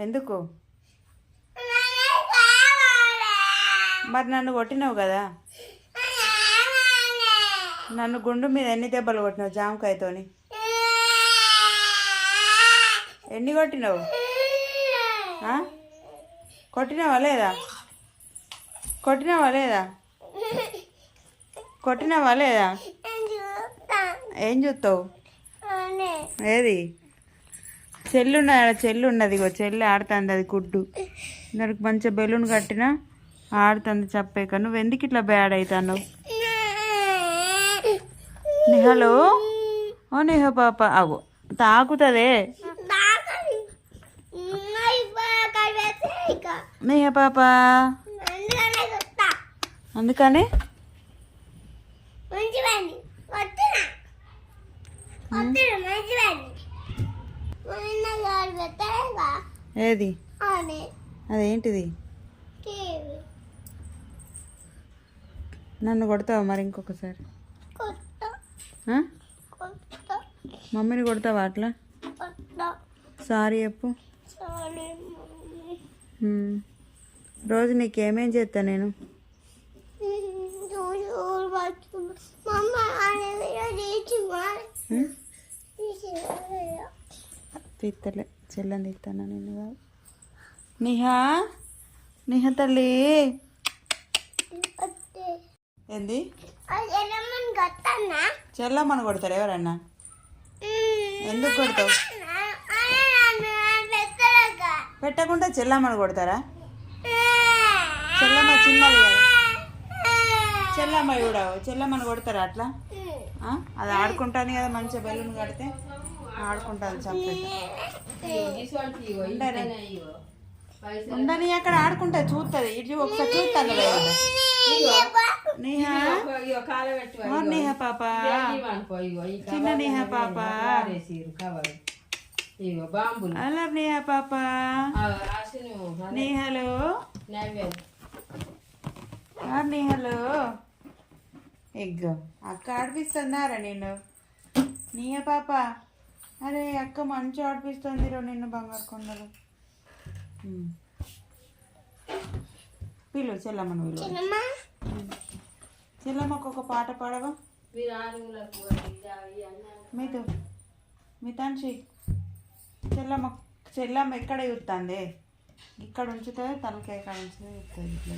ఎందుకు? మరి నన్ను కొట్టినావు కదా. నన్ను గుండు మీద ఎన్ని దెబ్బలు కొట్టినావు జామకాయతోని? ఎన్ని కొట్టినావు? కొట్టినావా లేదా? కొట్టినావా లేదా? కొట్టినావా లేదా? ఏం చూస్తావు? ఏది చెల్లు ఉన్నది, చెల్లి ఆడుతుంది, అది గుడ్డు. దానికి మంచిగా బెలూన్ కట్టినా ఆడుతుంది చెప్పేక. నువ్వు ఎందుకు ఇట్లా బ్యాడ్ అవుతావు? నిహలో ఓ నిహ పాప అగో తాకుతుందే. నిహ పాప అందుకని ఏది అదేంటిది? నన్ను కొడతావా మరి ఇంకొకసారి? మమ్మీని కొడతావా అట్లా? సారీ చెప్పు. రోజు నీకేమేం చేస్తా నేను? తీస్తలే, చెల్లని తీస్తాను నేను కాదు. నిహా నిహ తల్లి ఏంది? చెల్లమ్మని కొడతారు ఎవరన్నా? ఎందుకు కొడతావు? పెట్టకుండా చెల్లమ్మని కొడతారా? చెల్లమ్మ చిన్నది కదా. చెల్లమ్మ చూడవు, చెల్లమ్మని కొడతారా అట్లా? అది ఆడుకుంటాను కదా, మంచిగా బెలూన్ కడితే ఆడుకుంటాను. చంపేసి ఉండని అక్కడ ఆడుకుంటా చూస్తుంది. ఇటు ఒకసారి చూస్తాను కదా. నేహా నేహ పాప, చిన్న నేహ పాప, అలా నేహ పాప, నేహలో నేహలో ఎగ్ అక్క ఆడిపిస్తున్నారా నేను? నేహ పాప అరే అక్క మంచి ఆడిపిస్తుంది రో నిన్ను బంగారు కొండలు. పిలు చెల్లమ్మను పిలు. చెల్లమ్మకు ఒక పాట పాడవా? మీతో మితాన్షి చెల్లమ్మ ఎక్కడ చూస్తుంది? ఇక్కడ ఉంచుతుంది, తలకాయ ఎక్కడ ఉంచుతుంది చూస్తుంది.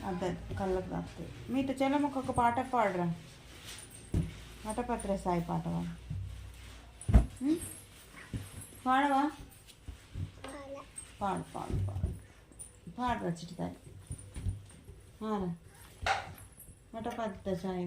అదే కళ్ళకు తాకుతుంది. మీతో చెల్లమ్మకు ఒక పాట పాడరా. వటపత్ర సాయి పాట పాడవా? పాడు పాడు పాడు పాడరా చిట్టుతాయి. వటపత్ర సాయి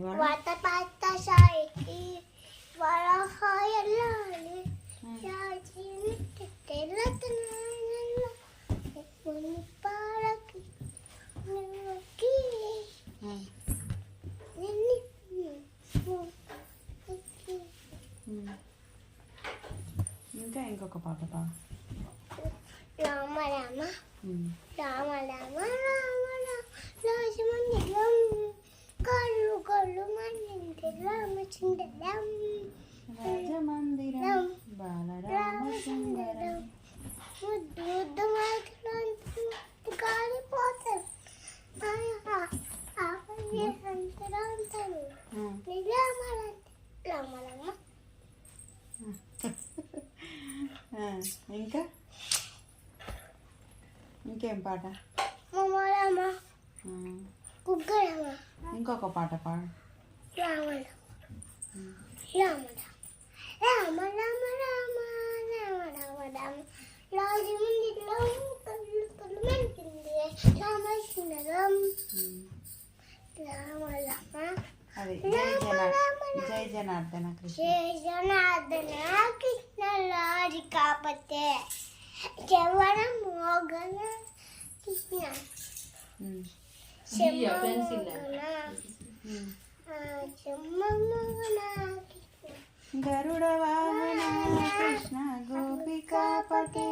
ఇంకా ఇంకొక పాట పాడు. రామ రామ రామ రామ రామ రాజమందిరం కళ్ళు కళ్ళు మంది రామచంద్రం రాజమందిరం బాలరామచంద్రం ముద్దు ముద్దు మాటలు కాలిపోతారు. ఇంకా ఇంకేం పాట? ఇంకొక పాట పాడు. రామ రామ రామ రామ రామ రామ రామ రామ రాజమందిలో కళ్ళు కళ్ళు మంచింది రామచంద్రం రామ రామ. అది జై జనార్దన కృష్ణ. జై జనార్దన కృష్ణ రాధికాపతే జవన మోగన కృష్ణ గరుడ వాహన కృష్ణ గోపికాపతే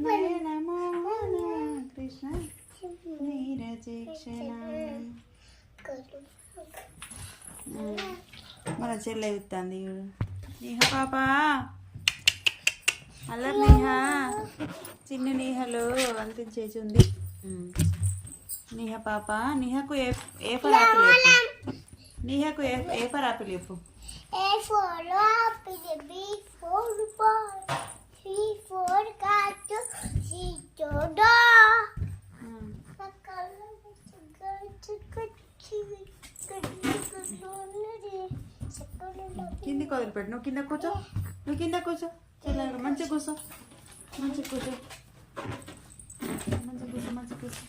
నయన మోహన కృష్ణ నీరజేక్షణ. మన చెల్లె ఇస్తుంది నీహ పాప అల్లరి నీహ చిన్న నీహలు అంతించేసి ఉంది నీహ పాప నీహకు ఏ ఫర్ ఆపిల్ చెప్పు నీహకు ఏ ఫర్ ఆపిల్ చెప్పు A for apple, B for ball, C for cat, C for dog. కిందికి వదిలిపెట్టు నువ్వు కింద కూర్చో నువ్వు కింద కూర్చో చెల్లె మంచిగా కూర్చో మంచిగా కూర్చో మంచిగా కూర్చో మంచిగా కూర్చో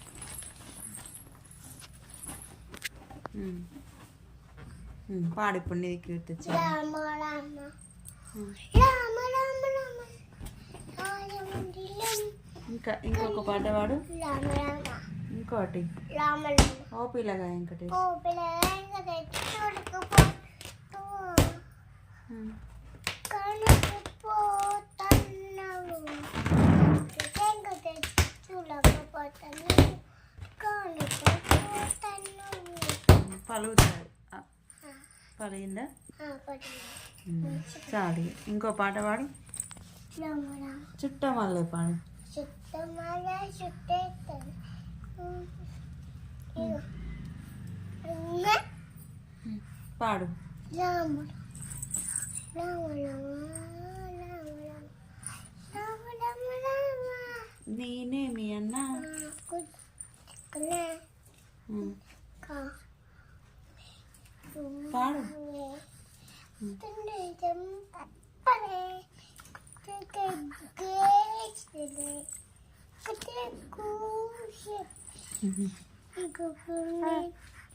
పాడు ఇప్పుడు నీ కీర్తి రామ రామ రామ రామ రామ ఇంకా ఇంకొక పాట పాడు రామ రామ ఇంకోటి రామ రామ ఓ పిల్లగా ఇంకటి ఓ పిల్లగా చూడకపో కనుకపోతున్నావు చూడకపోతున్నావు కనుకపోతున్నావు పలుకుతాడు పలిగిందా చాలు ఇంకో పాట పాడు చుట్టమల్లే పాడు చుట్టమల్ల చుట్టేస్తాను పాడు రాముడు రామ రామ రామ రామ రామ రామ నేనేమి అన్నా పాడు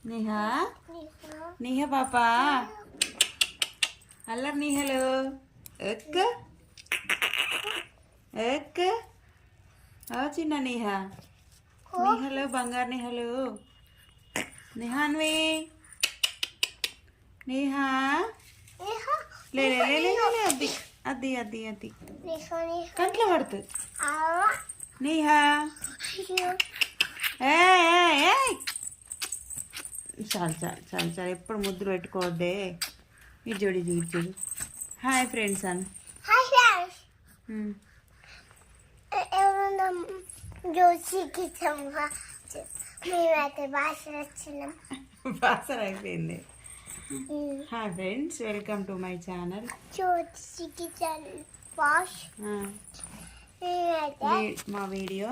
నేహా నేహ పాప అల్లరి నీహలు ఎక్క ఎక్క చిన్న నేహ నీహలు బంగారు నేహలు నేహాన్వి నేహా లే అద్ది అద్ది అద్ది అద్ది కంట్లో పడుతుంది నేహా చాలు చాలు చాలు చాలు ఎప్పుడు ముద్దులు పెట్టుకోవద్దే ఇజ్జోడి చూడు హాయ్ ఫ్రెండ్స్ అని హాయ్ ఫ్రెండ్స్ ఎవరన్నా జోషికి మేమైతే భాష వచ్చినాం బాసర అయిపోయింది hi friends welcome to my channel జోషికి భాష మా వీడియో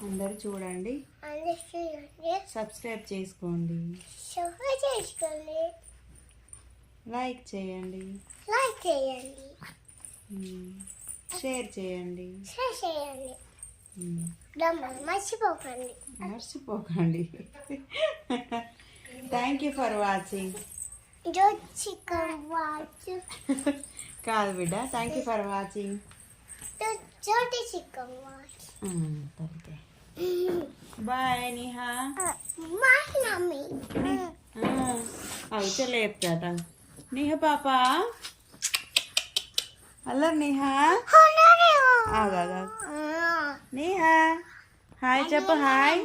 అందరు చూడండి సబ్స్క్రైబ్ చేసుకోండి లైక్ చేయండి షేర్ చేయండి మర్చిపోకండి థ్యాంక్ యూ ఫర్ వాచింగ్ కాదు బిడ్డ thank you for watching bye Niha అవి చెల్లె చెప్తాట నిహ పాప అల్లరి నిహా నిహా హాయ్ చెప్పు హాయ్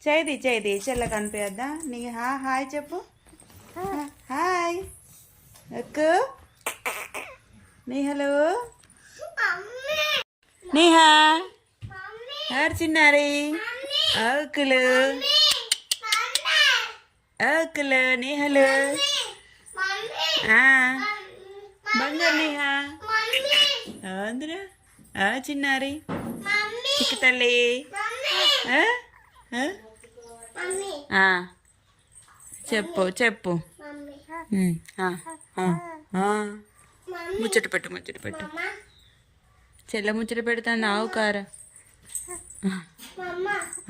చేది చెల్ల కనిపించద్దా నిహా హాయ్ చెప్పు హాయ్ ఎక్కు నిహలు నిహా ఎవరు చిన్నారి అక్కులు అక్కులు నిహలు బంగారు నిహా అందరూ చిన్నారి చిక్కు తల్లి చెప్పు చెప్పు ముచ్చట పెట్టు చెల్ల ముచ్చట పెడతాను ఆవు కార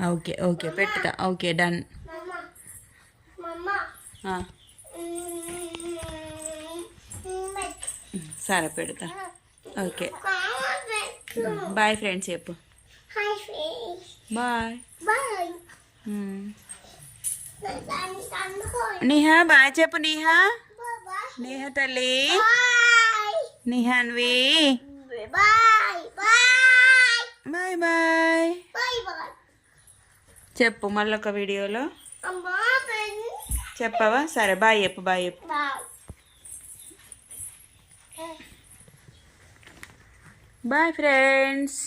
ఓకే ఓకే పెట్టుతా ఓకే డన్ సరే పెడతా ఓకే బాయ్ ఫ్రెండ్స్ చెప్పు బాయ్ నిహా బాయ్ చెప్పు నిహా నిహా తల్లి నిహాన్వి బాయ్ బాయ్ చెప్పు మళ్ళొక వీడియోలో చెప్పవా? సరే బాయ్ చెప్పు, బాయ్ చెప్పు. బాయ్. Bye friends.